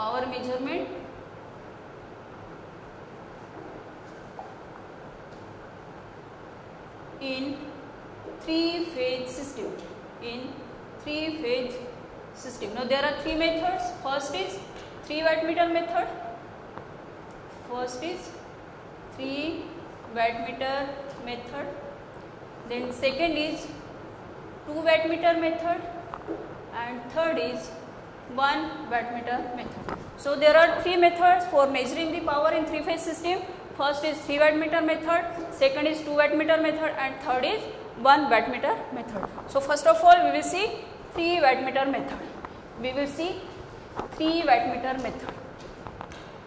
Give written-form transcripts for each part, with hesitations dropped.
power measurement in three-phase system. In three-phase system. Now there are three methods. First is 3 wattmeter method. First is 3 wattmeter method. Then second is 2 wattmeter method, and third is 1 wattmeter method. So there are three methods for measuring the power in three-phase system. First is 3 wattmeter method, second is 2 wattmeter method, and third is 1 wattmeter method. So first of all we will see 3 wattmeter method. We will see 3 wattmeter method.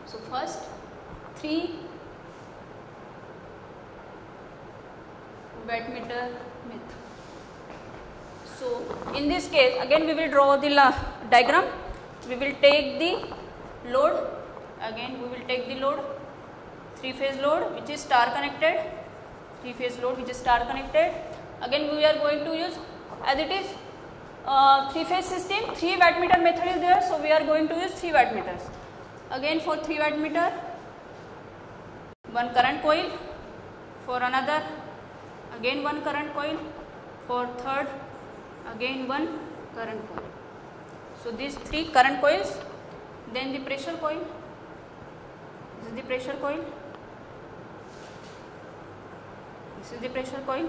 So first 3 wattmeter method. So in this case again we will draw the diagram. We will take the load. Again we will take the load, three-phase load which is star connected. Three-phase load which is star connected. Again we are going to use, as it is three-phase system, 3 wattmeter method is there. So we are going to use 3 wattmeters. Again for 3 wattmeter, one current coil. For another, again one current coil. For third, again one current coil. So these 3 current coils. Then the pressure coil. This is the pressure coil. This is the pressure coil.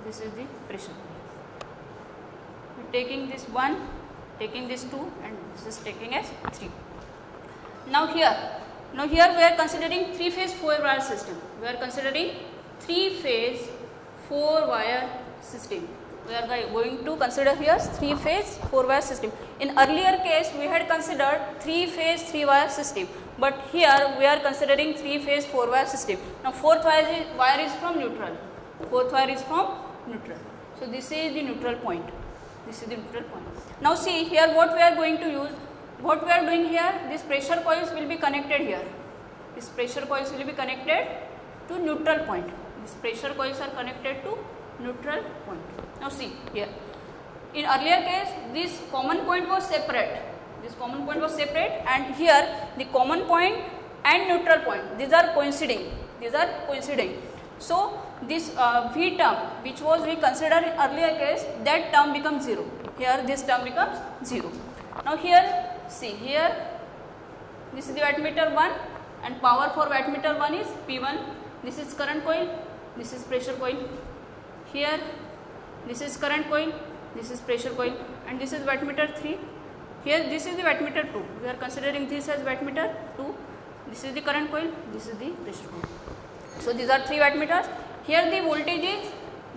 This is the pressure coil. We are taking this 1, taking this 2, and this is taking as 3. Now here we are considering 3-phase 4-wire system. We are considering 3-phase 4-wire system. We are going to consider here 3-phase 4-wire system. In earlier case we had considered 3-phase 3-wire system, but here we are considering 3-phase 4-wire system. Now 4th wire is from neutral. 4th wire is from neutral. So this is the neutral point. This is the neutral point. Now see here what we are going to use. What we are doing here, these pressure coils will be connected here. These pressure coils will be connected to neutral point. These pressure coils are connected to neutral point. Now see here, in earlier case this common point was separate. This common point was separate, and here the common point and neutral point, these are coinciding. These are coinciding. So this V term which was we considered in earlier case, that term becomes 0. Here this term becomes 0. Now here see, here this is the wattmeter 1, and power for wattmeter 1 is P1. This is current coil, this is pressure coil. Here this is current coil, this is pressure coil, and this is wattmeter 3. Here this is the wattmeter 2. We are considering this as wattmeter 2. This is the current coil, this is the pressure coil. So these are 3 wattmeters. Here the voltage is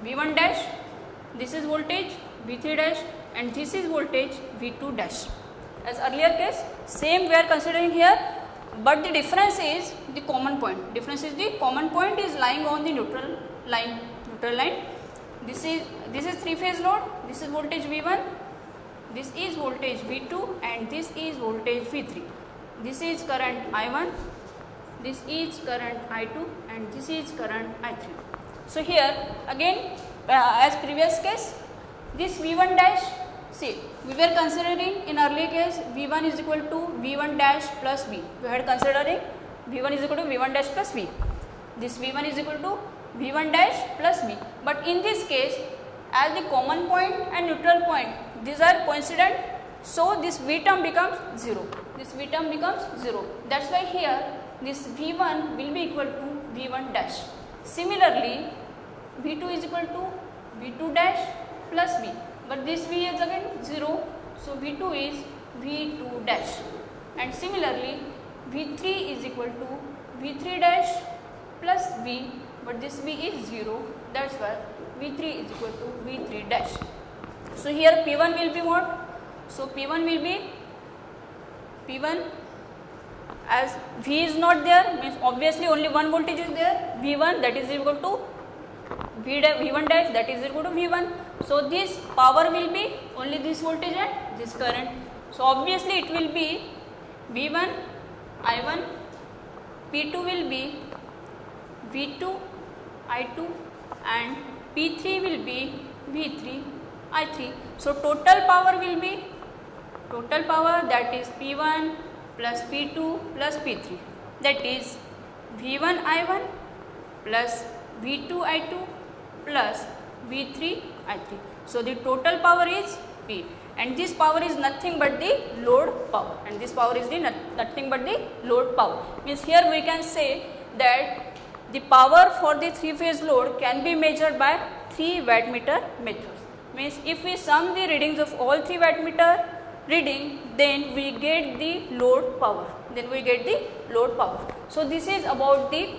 V1 dash, this is voltage V3 dash, and this is voltage V2 dash. As earlier case, same we are considering here, but the difference is the common point. Difference is the common point is lying on the neutral line. Neutral line. This is 3-phase load. This is voltage V1. This is voltage V2, and this is voltage V3. This is current I1. This is current I2, and this is current I3. So here again, as previous case, this V1 dash. See, we were considering in earlier case V1 is equal to V1 dash plus V. We had considering V1 is equal to V1 dash plus V. This V1 is equal to V1 dash plus V. But in this case, as the common point and neutral point, these are coincident, so this V term becomes 0. This V term becomes 0. That's why here this V1 will be equal to V1 dash. Similarly, V2 is equal to V2 dash plus V. But this V is again 0, so V2 is V2 dash, and similarly V3 is equal to V3 dash plus V, but this V is 0, that's why V3 is equal to V3 dash. So here P1 will be what? So P1 will be P1, as V is not there, means obviously only one voltage is there, V1, that is equal to V1 dash, that is equal to V1. So this power will be only this voltage and this current. So obviously it will be V1 I1, P2 will be V2 I2, and P3 will be V3 I3. So total power will be, total power, that is P1 plus P2 plus P3, that is V1 I1 plus V2 I2 plus V3 I3. So the total power is P, and this power is nothing but the load power, and this power is the nothing but the load power. Means here we can say that the power for the 3-phase load can be measured by 3 wattmeter methods. Means if we sum the readings of all 3 wattmeter reading, then we get the load power. So this is about the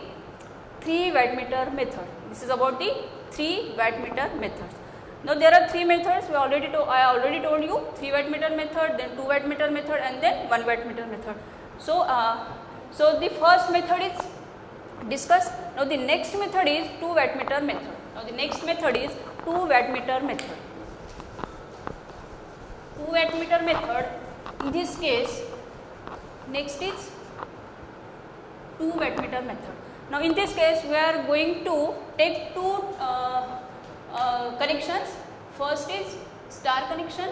3 wattmeter method. This is about the 3 wattmeter methods. Now there are 3 methods. I already told you 3 wattmeter method, then 2 wattmeter method, and then 1 wattmeter method. So the first method is discussed. Now the next method is 2 wattmeter method. In this case, next is 2 wattmeter method. Now in this case, we are going to take 2 connections. First is star connection.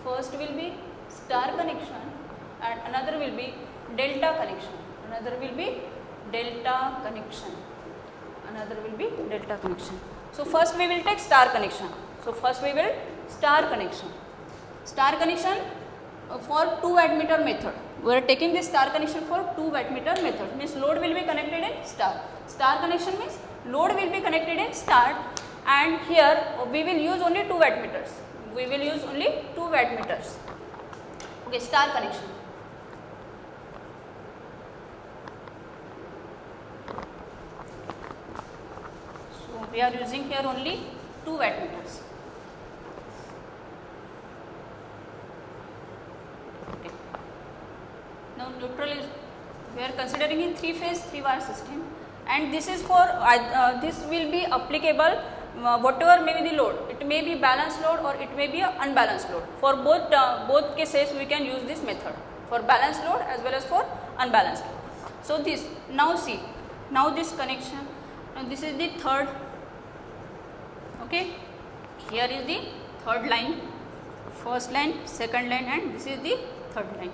First will be star connection, and another will be delta connection. So first we will take star connection. Star connection for 2 wattmeter method. We are taking this star connection for 2 wattmeter method. Means load will be connected in star. Star connection means load will be connected in star, and here we will use only 2 wattmeters. Okay, star connection. So we are using here only 2 wattmeters. Okay. Now neutral is, we are considering in 3-phase 3-wire system, and this is for this will be applicable whatever may be the load. It may be balanced load or it may be an unbalanced load. For both cases we can use this method, for balanced load as well as for unbalanced load. So this, now see, now this connection, now this is the third. Okay, here is the third line, first line, second line, and this is the third line.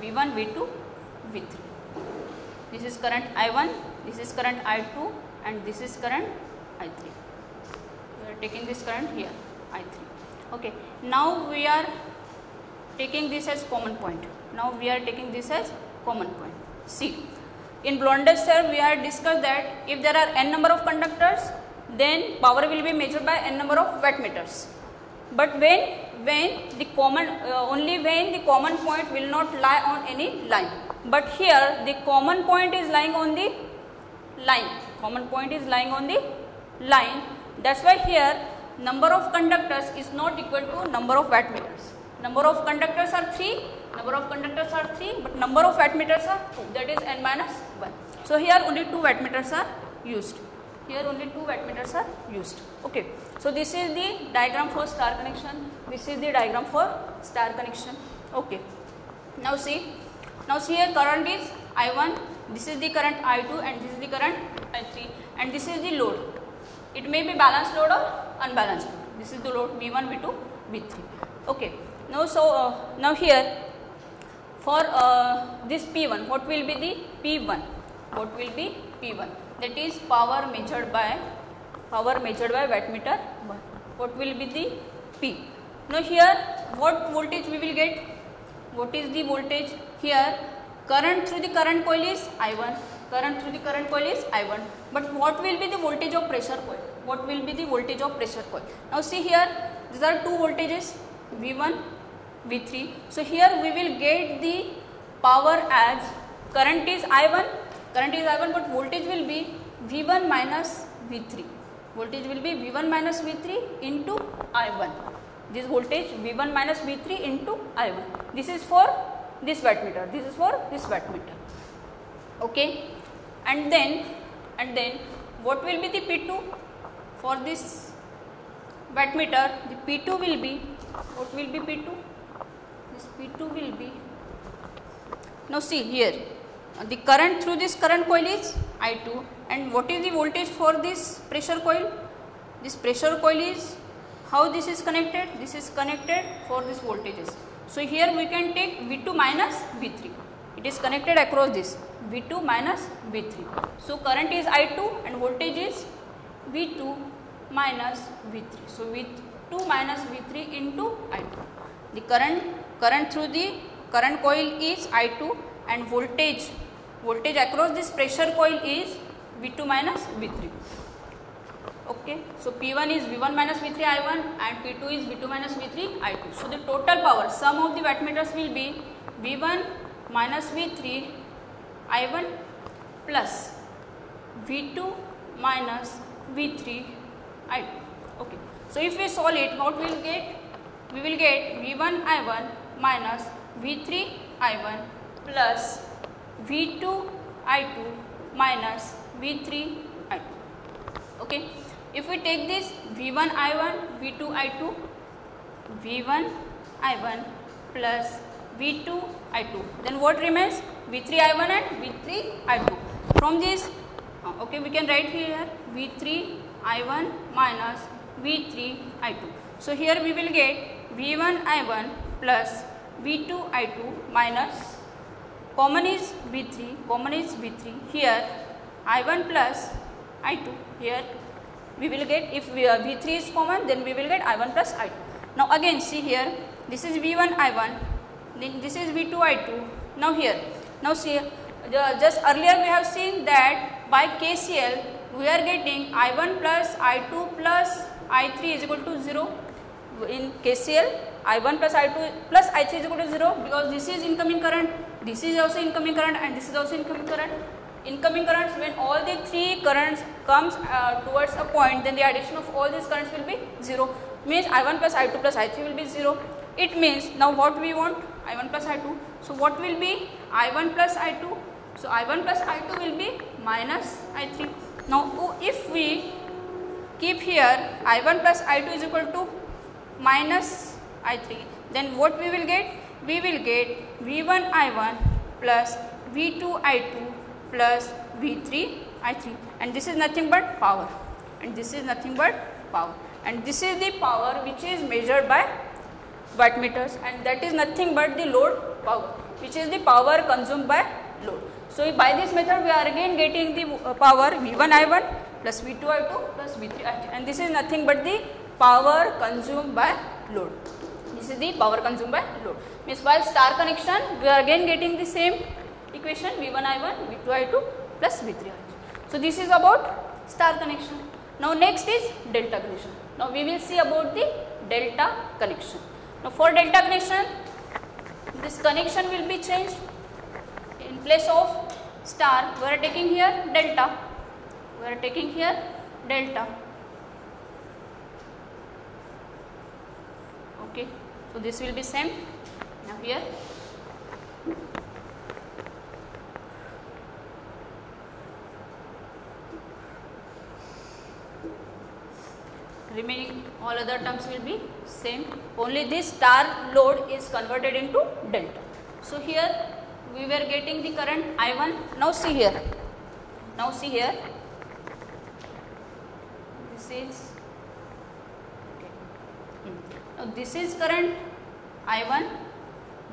V1, V2, V3. This is current I1, this is current I2, and this is current I3. We are taking this current here, I3. Okay, now we are taking this as common point. See, in Blonde's theorem we have discussed that if there are n number of conductors, then power will be measured by n number of wattmeters. But when the common only when the common point will not lie on any line. But here the common point is lying on the line. That's why here number of conductors is not equal to number of wattmeters. Number of conductors are 3, but number of wattmeters are 2, that is n minus 1. So here only 2 wattmeters are used. Okay. So this is the diagram for star connection. This is the diagram for star connection. Okay. Now see here current is I1, this is the current I2, and this is the current I3, and this is the load. It may be balanced load or unbalanced load. This is the load V1, V2, V3. Okay. Now now here for this P1, what will be the P1? That is power measured by wattmeter 1. What will be the P? Now here what voltage we will get? What is the voltage here? Current through the current coil is I1. But what will be the voltage of pressure coil? Now see here, these are 2 voltages, V1, V3. So here we will get the power as current is I1, but voltage will be V1 minus V3. Into I1. This voltage V1 minus V3 into I1. This is for this wattmeter. Okay. And then what will be the P2 for this wattmeter? The P2 will be, what will be P2? This P2 will be, now see here, the current through this current coil is I2, and what is the voltage for this pressure coil? This pressure coil is how this is connected? This is connected for this voltages. So here we can take V2 minus V3. It is connected across this V2 minus V3. So current is I2 and voltage is V2 minus V3. So V2 minus V3 into I2. The current through the current coil is I2 and voltage across this pressure coil is V2 minus V3. Okay, so P1 is V1 minus V3 I1 and P2 is V2 minus V3 I2. So the total power, sum of the wattmeters will be V1 minus V3 I1 plus V2 minus V3 I2. Okay, so if we solve it, what we will get? We will get V1 I1 minus V3 I1 plus V2 I2 minus V3 I2. Okay, if we take this V1 I1, V2 I2, V1 I1 plus V2 I2, then what remains? V3 I1 and V3 I2. From this, okay, we can write here V3 I1 minus V3 I2. So here we will get V1 I1 plus V2 I2 minus, common is V3, here I1 plus I2, here we will get, if V3 is common, then we will get I1 plus I2. Now again see here, this is V1 I1, then this is V2 I2. Now here, now see, just earlier we have seen that by KCL we are getting I1 plus I2 plus I3 is equal to 0. In KCL, I1 plus I2 plus I3 is equal to 0 because this is incoming current, this is also incoming current and this is also incoming current. Incoming currents, when all the three currents comes towards a point, then the addition of all these currents will be 0. Means I1 plus I2 plus I3 will be 0. It means now what we want? I1 plus I2. So what will be I1 plus I2? So I1 plus I2 will be minus I3. Now if we keep here I1 plus I2 is equal to minus I3, then what we will get? We will get V1 I1 plus V2 I2 plus V3 I3, and this is nothing but power, and this is nothing but power, and this is the power which is measured by wattmeters, and that is nothing but the load power, which is the power consumed by load. So by this method we are again getting the power V1 I1 plus V2 I2 plus V3 I3, and this is nothing but the power consumed by load. This is the power consumed by load. Means by star connection we are again getting the same equation V1 I1 V2 I2 plus V3 I3. So this is about star connection. Now next is delta connection. Now we will see about the delta connection. Now for delta connection, this connection will be changed. In place of star we are taking here delta. We are taking here delta. Okay, so this will be same. Now here remaining all other terms will be same, only this star load is converted into delta. So here we were getting the current I1. Now see here, this is okay. Now this is current I1,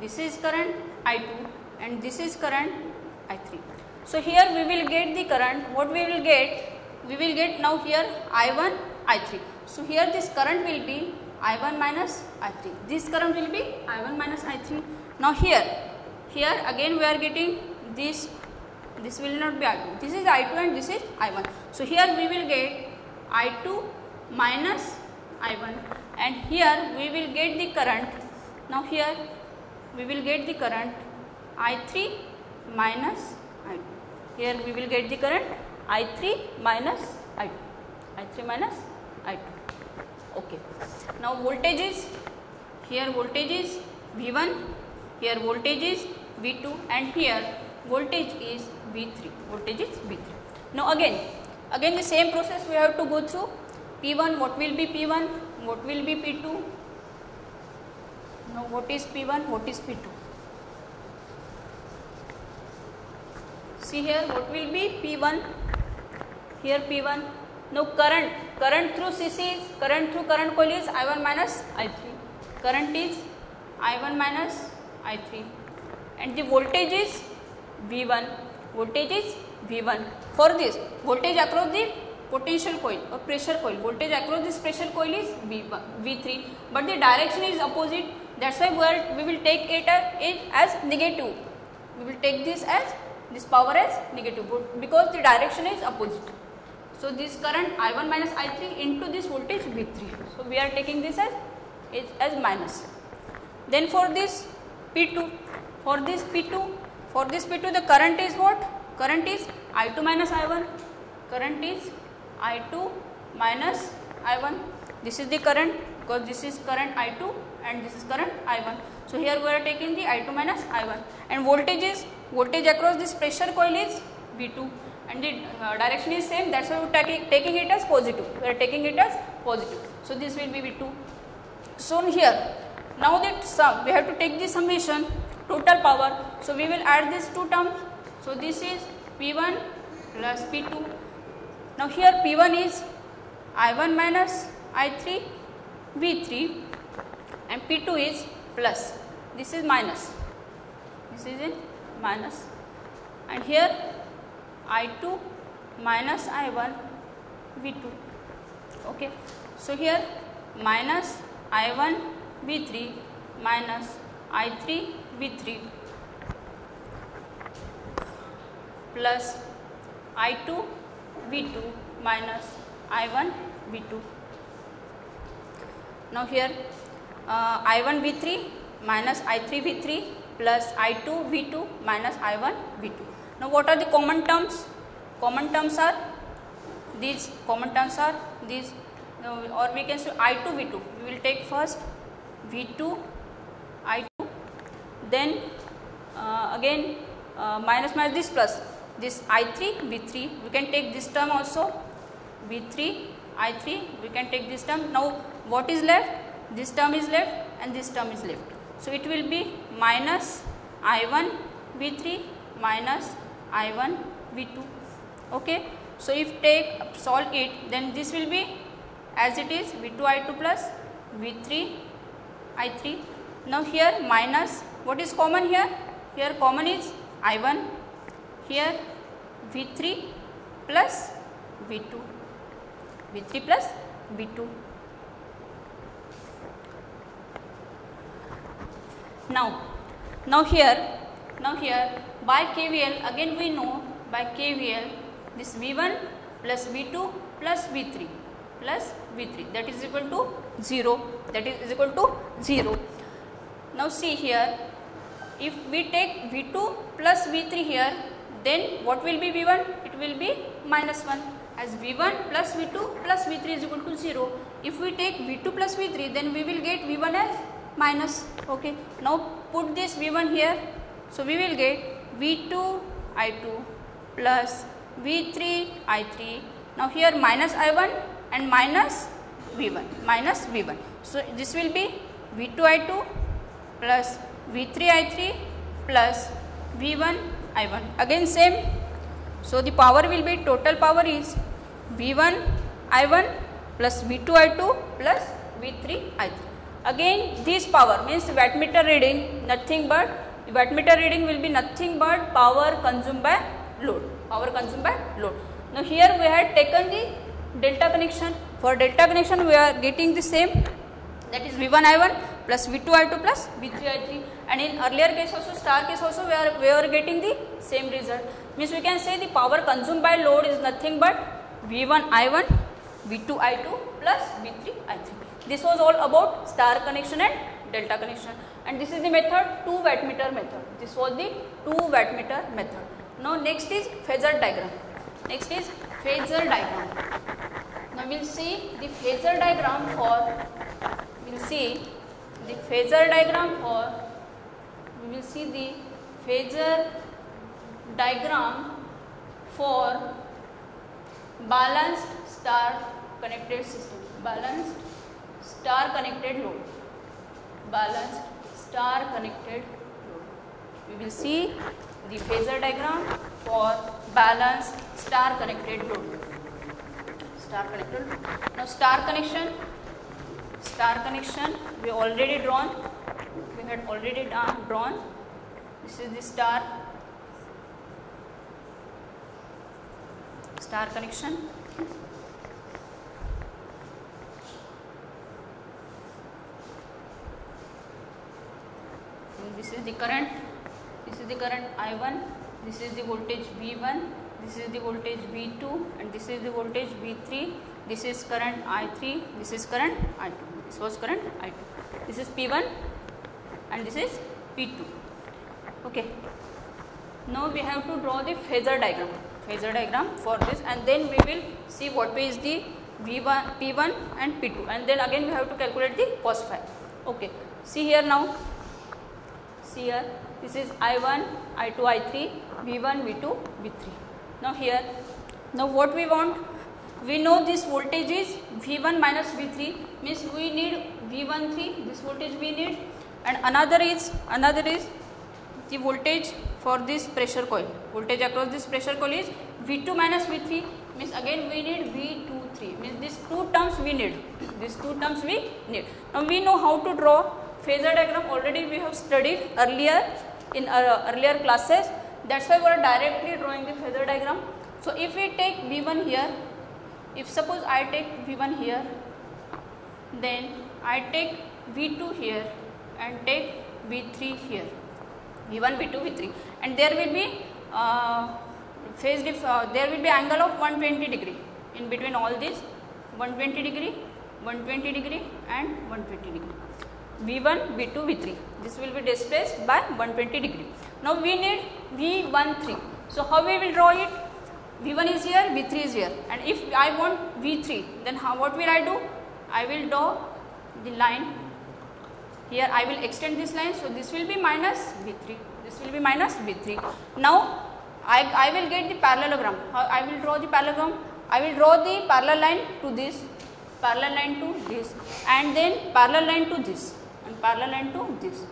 this is current I2 and this is current I3. So here we will get the current, what we will get? We will get now here I1 I3. So here this current will be I1 minus I3. This current will be I1 minus I3. Now here again we are getting this will not be I2. This is I2 and this is I1. So here we will get I2 minus I1 and here we will get the current. Now here we will get the current I3 minus I2. Here we will get the current I3 minus I2. I3 minus I2. Okay. Now voltage is, here voltage is V1, here voltage is V2 and here voltage is V3. Voltage is V3. Now again the same process we have to go through. P1, what will be P1? What will be P2? Now what is P1? What is P2? See here what will be P1? Here P1 Now current through CC is current coil is I1 minus I3. Current is I1 minus I3, and the voltage is V1. Voltage is V1. For this voltage across the potential coil or pressure coil, voltage across this pressure coil is V3, but the direction is opposite. That's why we will take it as negative. We will take this power as negative because the direction is opposite. So this current I1 minus I3 into this voltage V3. So we are taking this as minus. Then for this P2, the current is what? Current is I2 minus I1. Current is I2 minus I1. This is the current because this is current I2 and this is current I1. So here we are taking the I2 minus I1, and voltage across this pressure coil is V2, and the direction is same. That's why we are taking it as positive. We are taking it as positive. So this will be V2 shown here. Now that sum, we have to take the summation, total power. So we will add these two terms. So this is P1 plus P2. Now here P1 is I1 minus I3 V3, and P2 is plus. This is minus. This is in minus, and here I2 minus I1 V2. Okay. So here minus I1 V3 minus I3 V3 plus I2 V2 minus I1 V2. Now here I1 V3 minus I3 V3 plus I2 V2 minus I1 V2. Now what are the common terms? Common terms are these. Or we can say I2 V2. We will take first V2 I2, then again minus this plus this I3 V3. We can take this term also, V3 I3. We can take this term. Now what is left? This term is left and this term is left. So it will be minus I1 V3 minus I1 V2. Okay. So if solve it, then this will be as it is, V2 I2 plus V3 I3. Now here minus, what is common here? Here common is I1, here V3 plus V2, V3 plus V2. Now here by KVL, again we know by KVL this V1 plus V2 plus V3 that is equal to 0. Now see here, if we take V2 plus V3 here, then what will be V1? It will be minus 1, as V1 plus V2 plus V3 is equal to 0. If we take V2 plus V3, then we will get V1 as minus. Okay. Now put this V1 here. So we will get V2 I2 plus V3 I3. Now here minus I1 and minus V1. So this will be V2 I2 plus V3 I3 plus V1 I1. Again same. So the power will be, total power is V1 I1 plus V2 I2 plus V3 I3. Again this power means wattmeter reading will be nothing but power consumed by load. Now here we had taken the delta connection. For delta connection we are getting the same, that is V1 I1 plus V2 I2 plus V3 I3, and in earlier case also, star case also, we are getting the same result. Means we can say the power consumed by load is nothing but V1 I1 V2 I2 plus V3 I3. This was all about star connection and delta connection, and this is the method 2 wattmeter method. This was the 2 wattmeter method. Now next is phasor diagram. Now we will see the phasor diagram for balanced star connected system, balanced star connected load. We will see the phasor diagram for balanced star connected load. star connected. Now star connection we already drawn. We had already drawn. This is the star connection. And this is the current. This is the current I1. This is the voltage V1. This is the voltage V2, and this is the voltage V3. This is current I3. This is current I2. This was current I2. This is P1 and this is P2. Okay. Now we have to draw the phasor diagram for this, and then we will see what is the V1, P1 and P2, and then again we have to calculate the cos phi. Okay. See here now. See here. This is I1, I2, I3, V1, V2, V3. Now here, now what we want? We know this voltage is V1 minus V3, means we need V13, this voltage we need, and another is the voltage for this pressure coil. Voltage across this pressure coil is V2 minus V3, means again we need V23, means these two terms we need. Now we know how to draw phasor diagram. Already we have studied earlier in earlier classes. That's why we are directly drawing the phasor diagram. So if we take V1 here, if suppose I take V1 here, then I take V2 here and take V3 here, V1, V2, V3, and there will be there will be angle of 120 degree in between all these, 120 degree, 120 degree and 120 degree. V1, V2, V3. This will be displaced by 120 degree. Now we need V13. So how we will draw it? V1 is here, V3 is here, and if I want V3, then what will I do? I will draw the line here. I will extend this line, so this will be minus V3. This will be minus V3. Now I will get the parallelogram. How I will draw the parallelogram? I will draw the parallel line to this, parallel line to this, and then parallel line to this, and parallel line to this.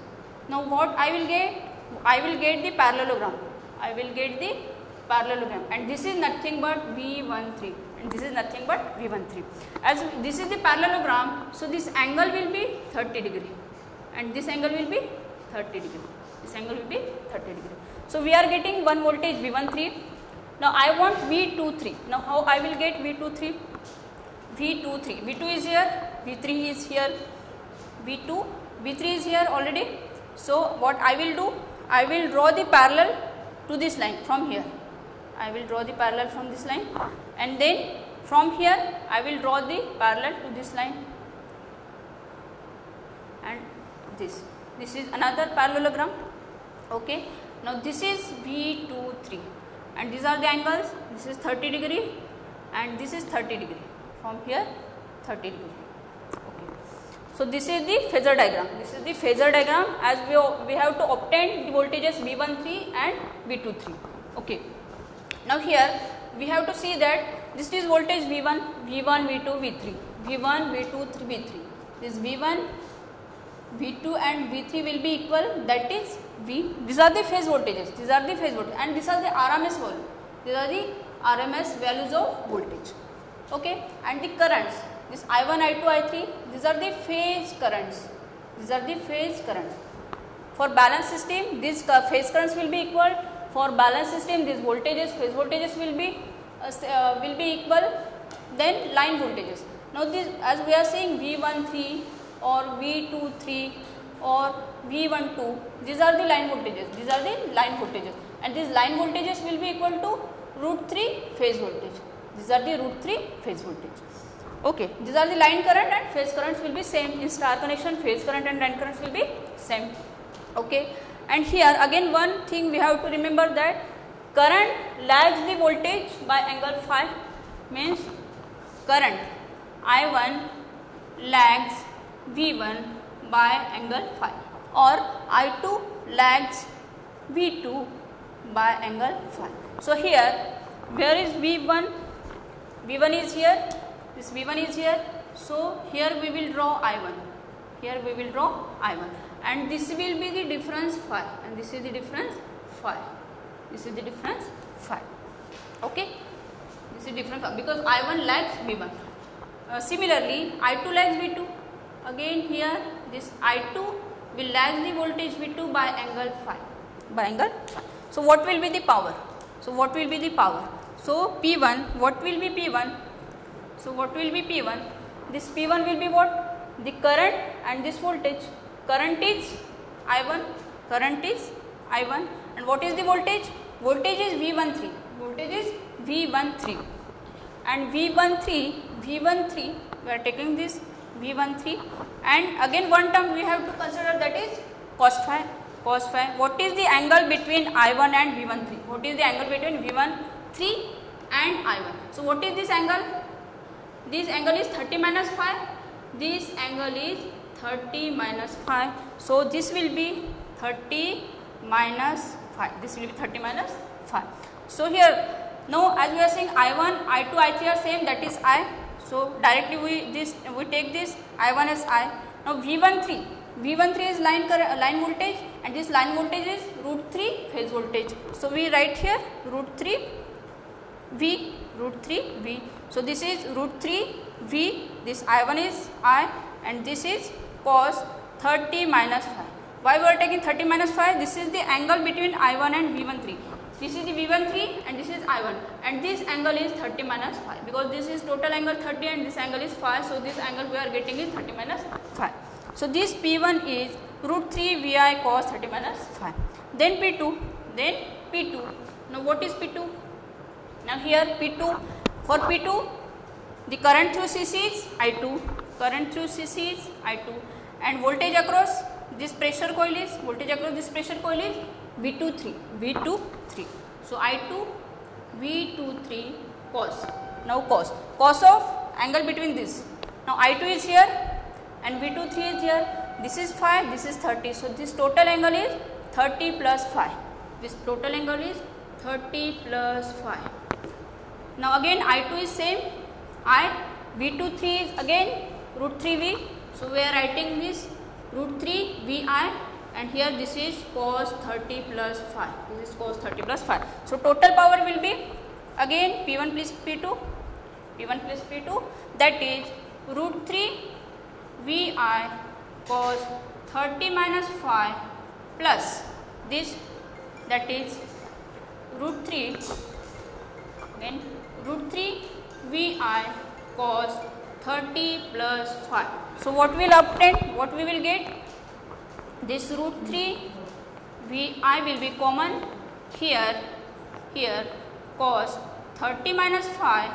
Now what I will get? I will get the parallelogram. And this is nothing but V13, and this is nothing but V13. As this is the parallelogram, so this angle will be 30 degree, and this angle will be 30 degree. This angle will be 30 degree. So we are getting one voltage V13. Now I want V23. Now how I will get V23? V2 is here, V3 is here, V3 is here already. So what I will do? I will draw the parallel to this line from here. I will draw the parallel from this line, and then from here I will draw the parallel to this line, and this is another parallelogram. Okay. Now this is V23, and these are the angles. This is 30 degree and this is 30 degree. From here 30 degree. Okay. So this is the phasor diagram. As we have to obtain the voltages V13 and V23. Okay. Now here we have to see that this is voltage V1, V2, V3, V1, V2, V3. This V1, V2 and V3 will be equal, that is V. These are the phase voltages, and these are the RMS value. These are the RMS values of voltage. Okay, and the currents, this I1, I2, I3, these are the phase currents. For balance system, these phase currents will be equal. For balance system, these voltages, phase voltages will be equal. Then line voltages. Now this, as we are seeing V13 or V23 or V12, these are the line voltages. And these line voltages will be equal to √3 phase voltage. These are the √3 phase voltage. Okay, these are the line current, and phase currents will be same. In star connection, phase current and line currents will be same. Okay, and here again one thing we have to remember, that current lags the voltage by angle phi, means current I1 lags V1 by angle phi, or I2 lags V2 by angle phi. So here, where is V1? V1 is here, this V1 is here, so here we will draw I1, and this will be the difference phi, and this is the difference phi, Okay, this This is different because I1 lags V1. Similarly, I2 lags V2. Again here this I2 will lag the voltage V2 by angle phi. So what will be the power? So P1, what will be P1? So what will be P1? This P1 will be what? The current and this voltage. Current is I1. And what is the voltage? Voltage is V13. And V13, we are taking this V13, and again one term we have to consider, that is cos phi. What is the angle between I1 and V13? What is the angle between V13 and I1? So what is this angle? This angle is 30 minus phi. This angle is 30 minus phi. So this will be 30 minus phi. So here now as we are saying I1, I2, I3 are same, that is I. So directly we take this I1 as I. Now V13 is line voltage, and this line voltage is √3 phase voltage. So we write here √3 V. So this is √3 V. This I1 is I, and this is cos 30 minus phi. Why we are taking 30 minus phi? This is the angle between I1 and V13. This is the V13 and this is I1, and this angle is 30 minus phi, because this is total angle 30 and this angle is phi. So this angle we are getting is 30 minus phi. So this P1 is √3 VI cos 30 minus phi. Then P2. Now what is P2? Now here P2, for P2 the current through CC is I2, and voltage across this pressure coil is V23. So I2 V23 cos. Now cos of angle between this. Now I2 is here and V23 is here. This is phi, this is 30. So this total angle is 30 plus phi. Now again I2 is same. V23 is again √3 V. So we are writing this √3 VI, and here this is cos 30 plus phi. So total power will be again P1 plus P2, that is √3 VI cos 30 minus phi plus this, that is √3 VI cos 30 plus phi. So what we will get? This √3 VI will be common here cos 30 minus phi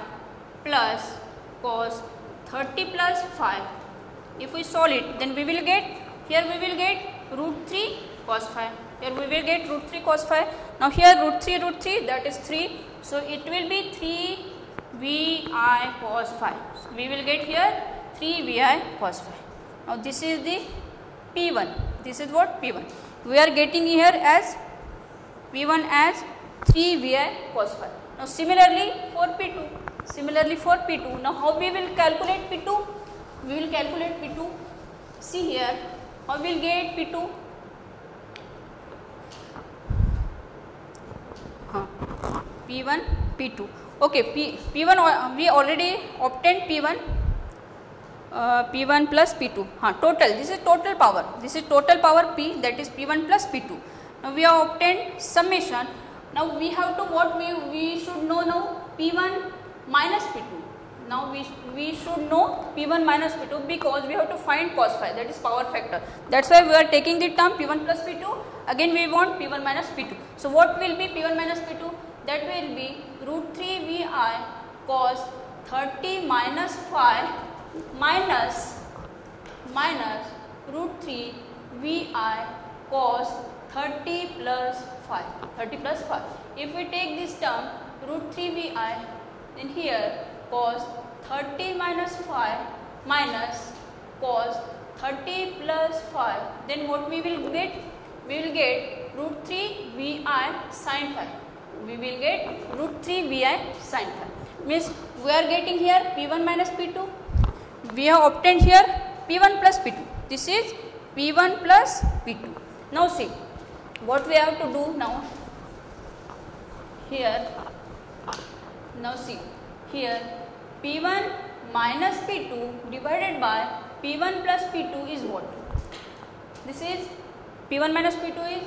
plus cos 30 plus phi. If we solve it, then we will get √3 cos phi. Now here √3, that is 3. So it will be 3 VI cos phi. So we will get here 3 VI cos phi. Now this is the P1. This is what P1. We are getting here as P1 as 3 VI cos phi. Now similarly for P2. Now how we will calculate P2? See here how we will get P2. P1, P2. Okay, P1 we already obtained P1. P1 plus P2. Total. This is total power. P, that is P1 plus P2. Now we have obtained summation. Now we have to we should know now P1 minus P2. Now we should know P1 minus P2 because we have to find cos phi, that is power factor. That's why we are taking the term P1 plus P2. Again we want P1 minus P2. So what will be P1 minus P2? That will be √3 VI cos 30 minus phi minus √3 VI cos 30 plus phi. If we take this term √3 VI, then here cos 30 minus phi minus cos 30 plus phi, then what we will get? We will get √3 VI sin phi. Means we are getting here P1 minus P2. We have obtained here P1 plus P2. This is P1 plus P2. Now see what we have to do now. Here here P1 minus P2 divided by P1 plus P2 is what? This is P1 minus P2 is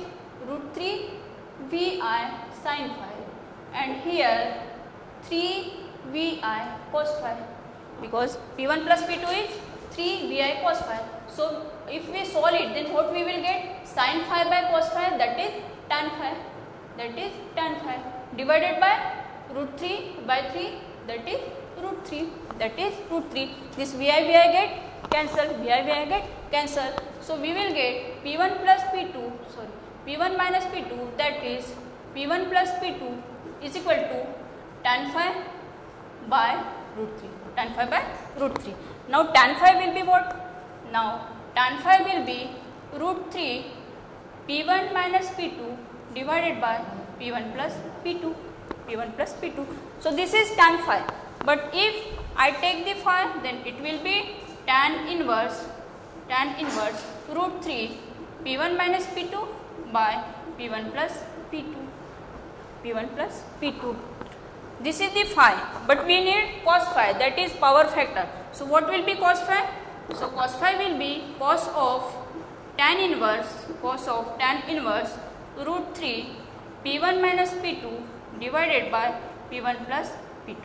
root 3 Vi sin phi, and here 3 Vi cos phi, because P1 plus P2 is 3 Vi cos phi. So if we solve it, then what we will get? Sin phi by cos phi, that is tan phi, that is tan phi, divided by root 3 by 3, that is root 3, that is root 3. This Vi get cancel, Vi get cancel. So we will get P1 plus P2, sorry, P1 minus P2, that is P1 plus P2 is equal to tan phi by root 3, tan phi by root 3. Now tan phi will be what? Now tan phi will be root 3 P1 minus P2 divided by P1 plus P2, P1 plus P2. So this is tan phi, but if I take the phi, then it will be tan inverse root 3 P1 minus P2 by P1 plus P2, P1 plus P2. This is the phi, but we need cos phi, that is power factor. So what will be cos phi? So cos phi will be cos of tan inverse root 3 P1 minus P2 divided by P1 plus P2.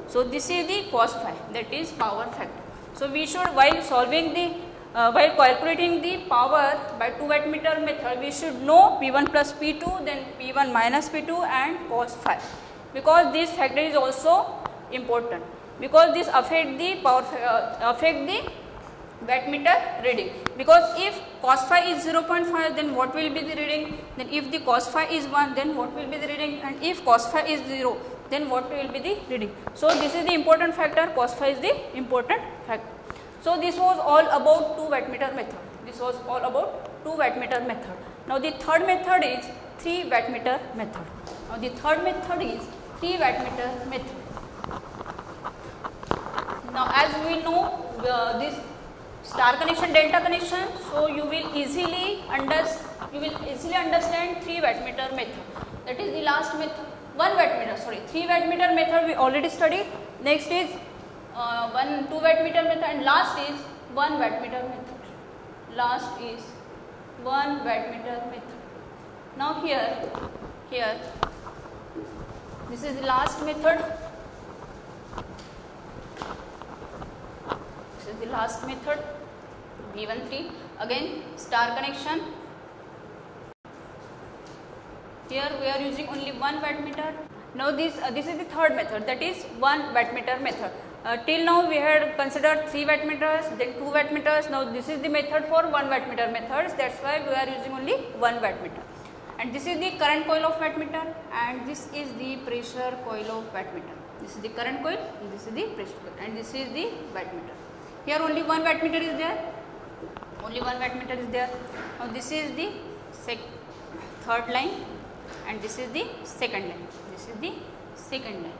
So this is the cos phi, that is power factor. So we should, while solving the while calculating the power by 2 wattmeter method, we should know P1 plus P2, then P1 minus P2 and cos phi, because this factor is also important, because this affect the power affect the wattmeter reading. Because if cos phi is 0.5, then what will be the reading? Then if the cos phi is 1, then what will be the reading? And if cos phi is 0, then what will be the reading? So this is the important factor, cos phi is the important factor. So this was all about 2 wattmeter method. This was all about 2 wattmeter method. Now the third method is 3 wattmeter method. Now the third method is 3 wattmeter method. Now as we know this star connection, delta connection, so you will easily understand 3 wattmeter method. That is the last method. 3 wattmeter method we already studied. Next is 2 wattmeter method, and last is 1 wattmeter method. Last is 1 wattmeter method. Now here this is the last method. This is the last method, V13. Again star connection. Here we are using only 1 wattmeter. Now this is the third method, that is 1 wattmeter method. Till now we had considered 3 wattmeters, then 2 wattmeters. Now this is the method for 1 wattmeter methods. That's why we are using only 1 wattmeter. And this is the current coil of wattmeter, and this is the pressure coil of wattmeter. This is the current coil, and this is the pressure coil, and this is the wattmeter. Here only 1 wattmeter is there. Only 1 wattmeter is there. Now this is the third line, and this is the second line. This is the second line.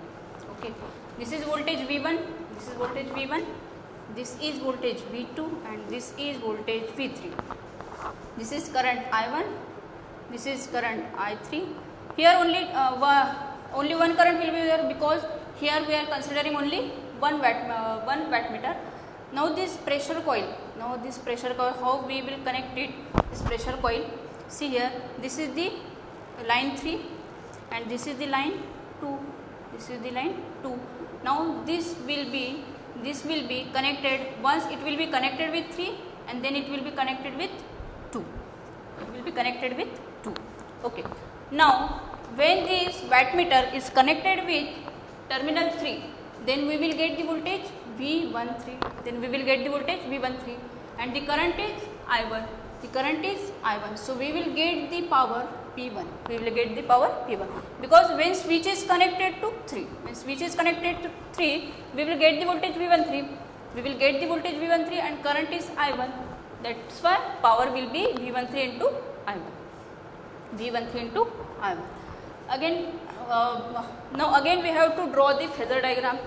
Okay. This is voltage V1. This is voltage V1. This is voltage V2, and this is voltage V3. This is current I1. This is current I3. Here only one current will be there, because here we are considering only 1 wattmeter. Now this pressure coil. How we will connect it? This pressure coil. See here. This is the line 3, and this is the line 2. This is the line 2. Now this will be connected. Once it will be connected with 3, and then it will be connected with 2. It will be connected with 2. Okay. Now when this wattmeter is connected with terminal 3, then we will get the voltage V13. Then we will get the voltage V13, and the current is I1. The current is I1. So we will get the power P1. We will get the power P1, because when switch is connected to 3, we will get the voltage V13. We will get the voltage V13, and current is I1. That's why power will be V13 into I1. V13 into I1. Again, now again we have to draw the phasor diagram.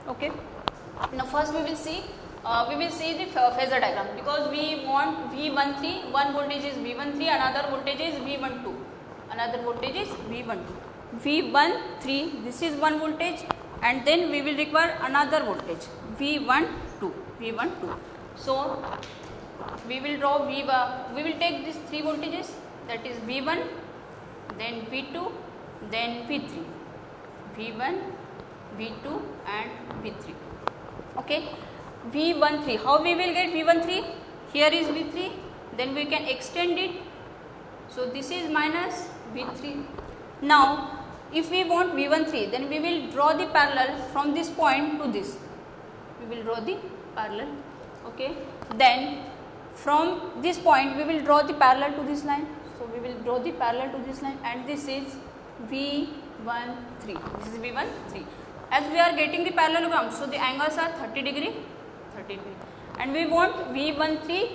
Okay. Now first we will see the phasor diagram, because we want V13, one voltage is V13, another voltage is V12. V13, this is one voltage, and then we will require another voltage V12. So we will draw we will take these three voltages, that is V1, then V2, then V3, V1, V2 and V3. Okay, V13, how we will get V13? Here is V3, then we can extend it, so this is minus V3. Now if we want V13, then we will draw the parallel from this point to this, we will draw the parallel. Okay, then from this point we will draw the parallel to this line, so we will draw the parallel to this line, and this is V13, this is V13. As we are getting the parallelogram, so the angles are 30 degree, and we want V13,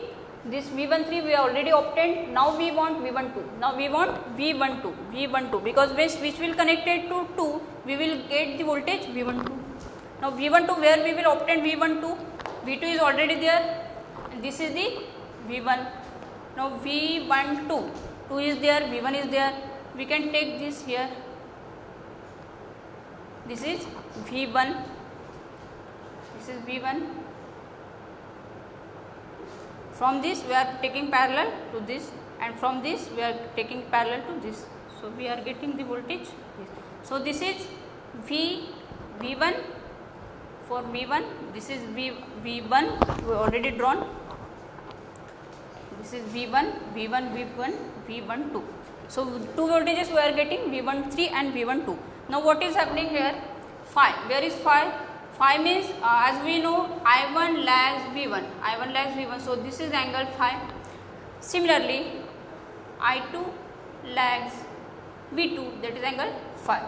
this V13 we already obtained. Now we want V12, now we want V12, because which will connected to 2, we will get the voltage V12. Now V12, where we will obtain V12, V2 is already there, and this is the V1. Now V12, 2 is there, V1 is there, we can take this here, this is V1, this is V1. From this we are taking parallel to this, and from this we are taking parallel to this, so we are getting the voltage. So this is V1 for V1, this is V1 we already drawn, this is V1, V12. So two voltages we are getting, V13 and V12. Now what is happening here? Phi, where is phi? Phi means as we know I1 lags V1, so this is angle phi. Similarly I2 lags V2, that is angle phi.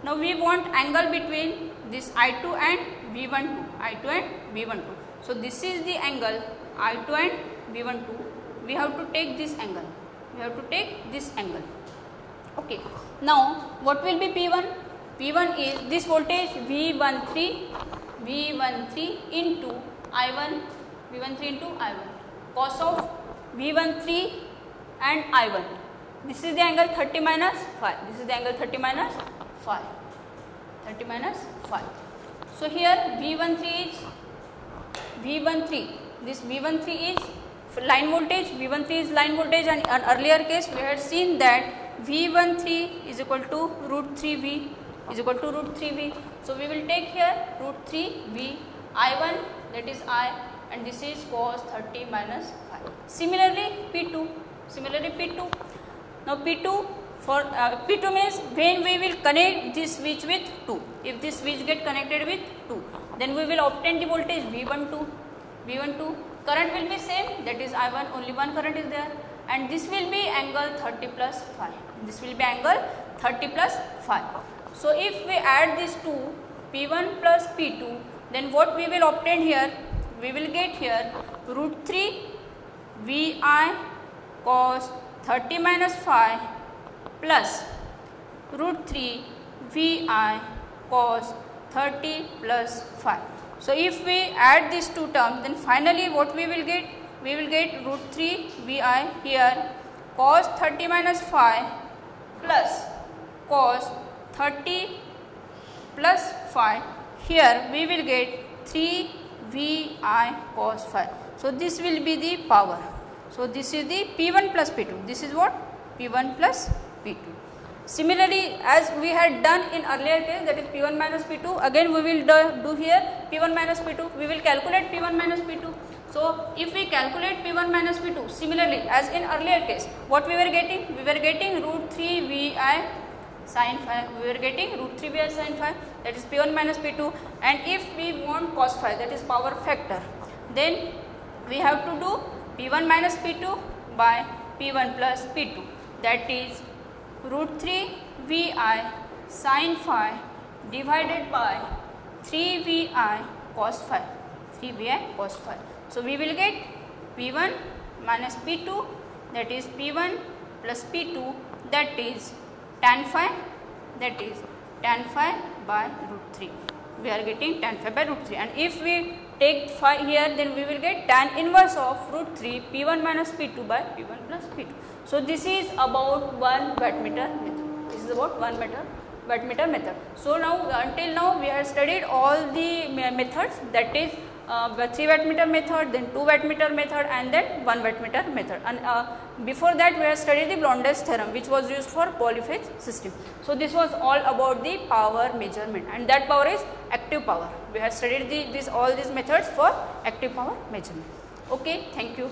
Now we want angle between this I2 and V12, so this is the angle I2 and V12, we have to take this angle, Okay, now what will be P1? P1 is this voltage V13 into I1, cos of V13 and I1. This is the angle 30 minus phi. So here V13 is this V13 is line voltage, and in earlier case we had seen that V13 is equal to root 3V. So we will take here root 3V, I1, that is I, and this is cos 30 minus phi. Similarly P2. Now P2 for P2 means when we will connect this switch with 2. If this switch get connected with 2, then we will obtain the voltage V12. Current will be same, that is I1, only one current is there, and this will be angle 30 plus phi. So if we add these two, P1 plus P2, then what we will obtain here? We will get here root 3 Vi cos 30 minus phi plus root 3 Vi cos 30 plus phi. So if we add these two terms, then finally what we will get? We will get root 3 Vi here cos 30 minus phi plus cos 30 plus phi. Here we will get 3 Vi cos phi. So this will be the power. So this is the P1 plus P2. This is what? P1 plus P2. Similarly, as we had done in earlier case, that is P1 minus P2, again we will do here P1 minus P2. We will calculate P1 minus P2. So if we calculate P1 minus P2, similarly as in earlier case, what we were getting? We were getting root 3 Vi sin phi. That is P1 minus P2. And if we want cos phi, that is power factor, then we have to do P1 minus P2 by P1 plus P2. That is root 3 Vi sin phi divided by 3 Vi cos phi. So we will get P1 minus P2, that is P1 plus P2, that is tan phi by root 3. We are getting tan phi by root 3, and if we take phi here, then we will get tan inverse of root 3 P1 minus P2 by P1 plus P2. So this is about 1 wattmeter method. is about 1 wattmeter method. So now until now we have studied all the methods, that is 3 wattmeter method, then 2 wattmeter method, and then 1 wattmeter method. And before that we have studied the Blondel's theorem, which was used for polyphase system. So this was all about the power measurement, and that power is active power. We have studied all these methods for active power measurement. Okay, thank you.